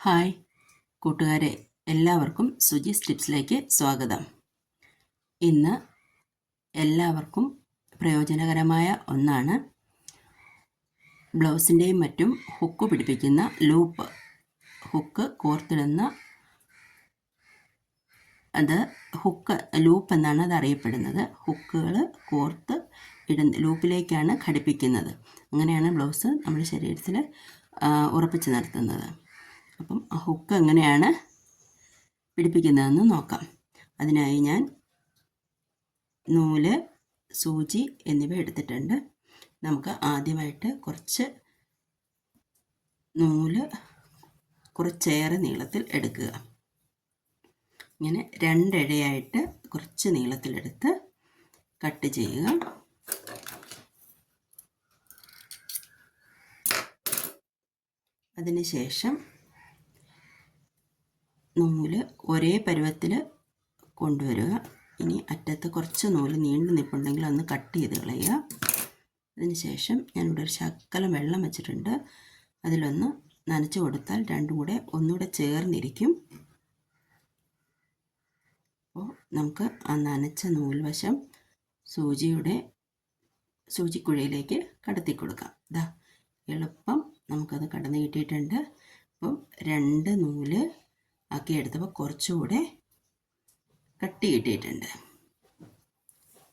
Hi കൂട്ടുകാരെ, എല്ലാവർക്കും സുജീസ് ടിപ്സിലേക്ക് സ്വാഗതം. ഇന്ന് എല്ലാവർക്കും പ്രയോജനകരമായ ഒന്നാണ് ബ്ലൗസിൻ്റെയും മറ്റും ഹുക്ക് പിടിപ്പിക്കുന്ന ലൂപ്പ്. ഹുക്ക് കോർത്തിടുന്ന ലൂപ്പ് എന്നാണ് അത് അറിയപ്പെടുന്നത്. ഹുക്കുകൾ കോർത്ത് ലൂപ്പിലേക്കാണ് ഘടിപ്പിക്കുന്നത്. അങ്ങനെയാണ് ബ്ലൗസ് നമ്മുടെ ശരീരത്തിൽ ഉറപ്പിച്ച് നിർത്തുന്നത്. അപ്പം ആ ഹുക്ക് എങ്ങനെയാണ് പിടിപ്പിക്കുന്നതെന്ന് നോക്കാം. അതിനായി ഞാൻ നൂല്, സൂചി എന്നിവ എടുത്തിട്ടുണ്ട്. നമുക്ക് ആദ്യമായിട്ട് കുറച്ച് നൂല് കുറച്ചേറെ നീളത്തിൽ എടുക്കുക. ഇങ്ങനെ രണ്ടിഴയായിട്ട് കുറച്ച് നീളത്തിലെടുത്ത് കട്ട് ചെയ്യുക. അതിനുശേഷം നൂല് ഒരേ പരുവത്തിൽ കൊണ്ടുവരിക. ഇനി അറ്റത്ത് കുറച്ച് നൂല് നീണ്ടു നിൽപ്പുണ്ടെങ്കിൽ ഒന്ന് കട്ട് ചെയ്ത് കളയുക. അതിനുശേഷം ഞാനിവിടെ ഒരു ശകലം വെള്ളം വെച്ചിട്ടുണ്ട്. അതിലൊന്ന് നനച്ച് കൊടുത്താൽ രണ്ടും കൂടെ ഒന്നുകൂടെ ചേർന്നിരിക്കും. അപ്പോൾ നമുക്ക് ആ നനച്ച നൂൽവശം സൂചിക്കുഴയിലേക്ക് കടത്തി കൊടുക്കാം. ഇതാ എളുപ്പം നമുക്കത് കടന്നു കിട്ടിയിട്ടുണ്ട്. അപ്പം 2 നൂല് ആക്കി എടുത്തപ്പോൾ കുറച്ചുകൂടെ കട്ടി കിട്ടിയിട്ടുണ്ട്.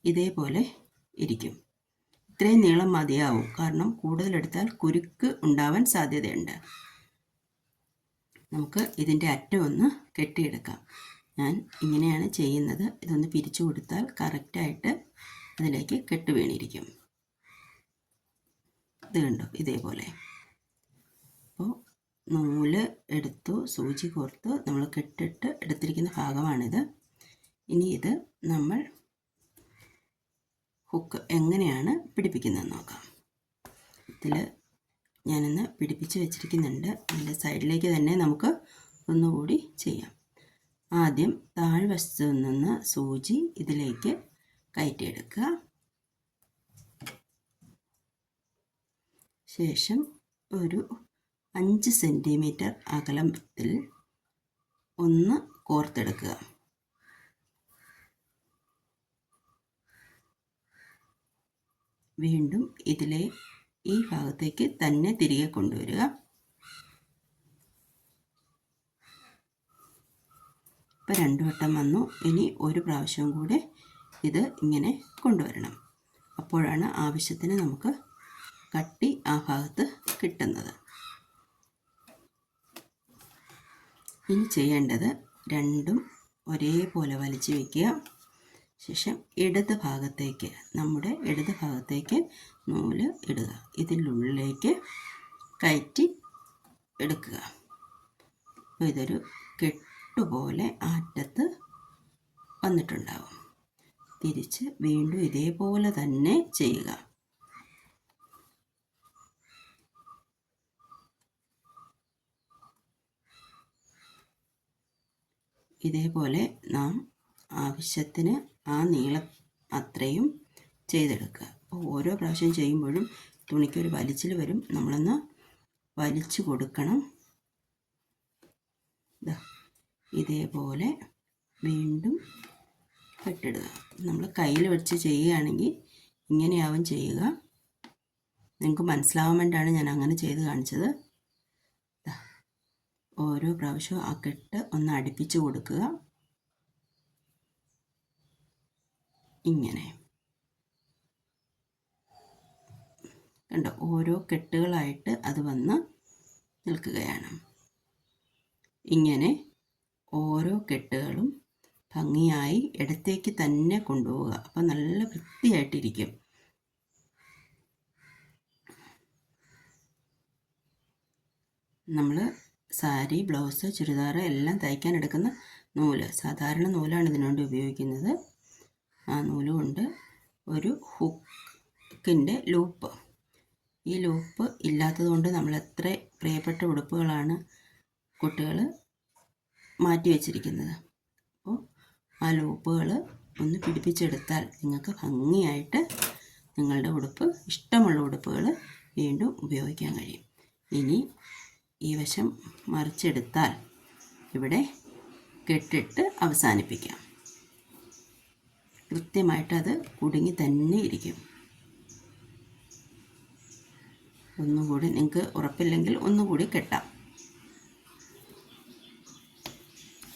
ഇതേപോലെ ഇരിക്കും. ഇത്രയും നീളം മതിയാവും, കാരണം കൂടുതലെടുത്താൽ കുരുക്ക് ഉണ്ടാവാൻ സാധ്യതയുണ്ട്. നമുക്ക് ഇതിൻ്റെ അറ്റം ഒന്ന് കെട്ടിയെടുക്കാം. ഞാൻ ഇങ്ങനെയാണ് ചെയ്യുന്നത്. ഇതൊന്ന് പിരിച്ചു കൊടുത്താൽ കറക്റ്റായിട്ട് അതിലേക്ക് കെട്ട് വീണിരിക്കും. ഇത് കണ്ടോ, ഇതേപോലെ. അപ്പോൾ നൂല് എടുത്തു, സൂചി കോർത്ത് നമ്മൾ കെട്ടിട്ട് എടുത്തിരിക്കുന്ന ഭാഗമാണിത്. ഇനി ഇത് നമ്മൾ ഹുക്ക് എങ്ങനെയാണ് പിടിപ്പിക്കുന്നതെന്ന് നോക്കാം. ഇതിൽ ഞാനൊന്ന് പിടിപ്പിച്ച് വെച്ചിരിക്കുന്നുണ്ട്. അതിൻ്റെ സൈഡിലേക്ക് തന്നെ നമുക്ക് ഒന്നുകൂടി ചെയ്യാം. ആദ്യം താഴ്വശത്തു നിന്ന് സൂചി ഇതിലേക്ക് കയറ്റിയെടുക്കുക. ശേഷം ഒരു 5 സെൻറ്റിമീറ്റർ അകലത്തിൽ ഒന്ന് കോർത്തെടുക്കുക. വീണ്ടും ഈ ഭാഗത്തേക്ക് തന്നെ തിരികെ കൊണ്ടുവരിക. ഇപ്പോൾ 2 വട്ടം വന്നു. ഇനി ഒരു പ്രാവശ്യം കൂടെ ഇത് ഇങ്ങനെ കൊണ്ടുവരണം. അപ്പോഴാണ് ആവശ്യത്തിന് നമുക്ക് കട്ടി ആ ഭാഗത്ത് കിട്ടുന്നത്. ഇനി ചെയ്യേണ്ടത് രണ്ടും ഒരേപോലെ വലിച്ചു വയ്ക്കുക. ശേഷം നമ്മുടെ ഇടത് ഭാഗത്തേക്ക് നൂല് ഇടുക. ഇതിനുള്ളിലേക്ക് കയറ്റി എടുക്കുക. അപ്പോൾ ഇതൊരു കെട്ടുപോലെ അറ്റത്ത് വന്നിട്ടുണ്ടാവും. തിരിച്ച് വീണ്ടും ഇതേപോലെ തന്നെ ചെയ്യുക. ഇതേപോലെ നാം ആവശ്യത്തിന് ആ നീളം അത്രയും ചെയ്തെടുക്കുക. അപ്പോൾ ഓരോ പ്രാവശ്യം ചെയ്യുമ്പോഴും തുണിക്കൊരു വലിച്ചിൽ വരും. നമ്മളൊന്ന് വലിച്ചു കൊടുക്കണം. ഇതേപോലെ വീണ്ടും കെട്ടിടുക. നമ്മൾ കയ്യിൽ വെച്ച് ചെയ്യുകയാണെങ്കിൽ ഇങ്ങനെയാവും ചെയ്യുക. നിങ്ങൾക്ക് മനസ്സിലാവാൻ വേണ്ടിയാണ് ഞാൻ അങ്ങനെ ചെയ്ത് കാണിച്ചത്. ഓരോ പ്രാവശ്യവും ആ കെട്ട് ഒന്ന് അടുപ്പിച്ച് കൊടുക്കുക. ഇങ്ങനെ കണ്ടോ, ഓരോ കെട്ടുകളായിട്ട് അത് വന്ന് നിൽക്കുകയാണ്. ഇങ്ങനെ ഓരോ കെട്ടുകളും ഭംഗിയായി ഇടത്തേക്ക് തന്നെ കൊണ്ടുപോവുക. അപ്പോൾ നല്ല വൃത്തിയായിട്ടിരിക്കും. നമ്മൾ സാരി, ബ്ലൗസ്, ചുരിദാർ എല്ലാം തയ്ക്കാൻ എടുക്കുന്ന നൂല്, സാധാരണ നൂലാണ് ഇതിനുവേണ്ടി ഉപയോഗിക്കുന്നത്. ആ നൂല് കൊണ്ട് ഒരു ഹുക്കിൻ്റെ ലൂപ്പ്. ഈ ലൂപ്പ് ഇല്ലാത്തത് കൊണ്ട് നമ്മൾ എത്ര പ്രിയപ്പെട്ട ഉടുപ്പുകളാണ് കുട്ടികൾ മാറ്റി വച്ചിരിക്കുന്നത്. അപ്പോൾ ആ ലൂപ്പുകൾ ഒന്ന് പിടിപ്പിച്ചെടുത്താൽ നിങ്ങൾക്ക് ഭംഗിയായിട്ട് നിങ്ങളുടെ ഉടുപ്പ്, ഇഷ്ടമുള്ള ഉടുപ്പുകൾ വീണ്ടും ഉപയോഗിക്കാൻ കഴിയും. ഇനി ഈ വശം മറിച്ചെടുത്താൽ ഇവിടെ കെട്ടിട്ട് അവസാനിപ്പിക്കാം. കൃത്യമായിട്ടത് കുടുങ്ങി തന്നെ ഇരിക്കും. ഒന്നുകൂടി നിങ്ങൾക്ക് ഉറപ്പില്ലെങ്കിൽ ഒന്നുകൂടി കെട്ടാം.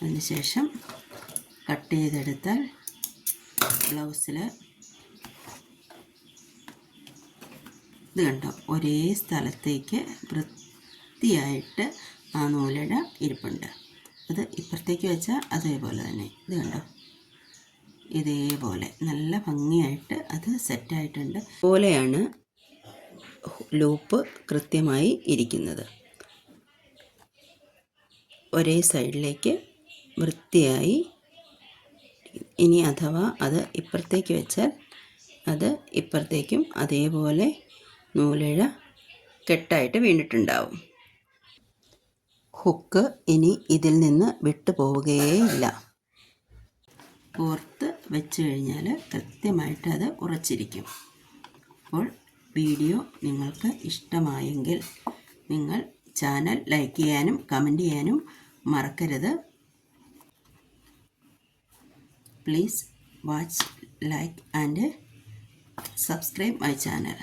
അതിനുശേഷം കട്ട് ചെയ്തെടുത്താൽ ബ്ലൗസിൽ ഇത് കണ്ടോ, ഒരേ സ്ഥലത്തേക്ക് വൃത്തിയായിട്ട് ആ നൂലിഴ ഇരിപ്പുണ്ട്. അത് ഇപ്പുറത്തേക്ക് വെച്ചാൽ അതേപോലെ തന്നെ ഇത് കണ്ടോ, ഇതേപോലെ നല്ല ഭംഗിയായിട്ട് അത് സെറ്റായിട്ടുണ്ട്. പോലെയാണ് ലൂപ്പ് കൃത്യമായി ഇരിക്കുന്നത്. ഒരേ സൈഡിലേക്ക് വൃത്തിയായി. ഇനി അഥവാ അത് ഇപ്പുറത്തേക്ക് വെച്ചാൽ അത് ഇപ്പുറത്തേക്കും അതേപോലെ നൂലിഴ കെട്ടായിട്ട് വീണിട്ടുണ്ടാവും. ഹുക്ക് ഇനി ഇതിൽ നിന്ന് വിട്ടു പോവുകയേയില്ല. കോർത്ത് വെച്ച് കഴിഞ്ഞാൽ കൃത്യമായിട്ട് അത് ഉറച്ചിരിക്കും. അപ്പോൾ വീഡിയോ നിങ്ങൾക്ക് ഇഷ്ടമായെങ്കിൽ നിങ്ങൾ ചാനൽ ലൈക്ക് ചെയ്യാനും കമൻറ്റ് ചെയ്യാനും മറക്കരുത്. Please watch, like and subscribe my channel.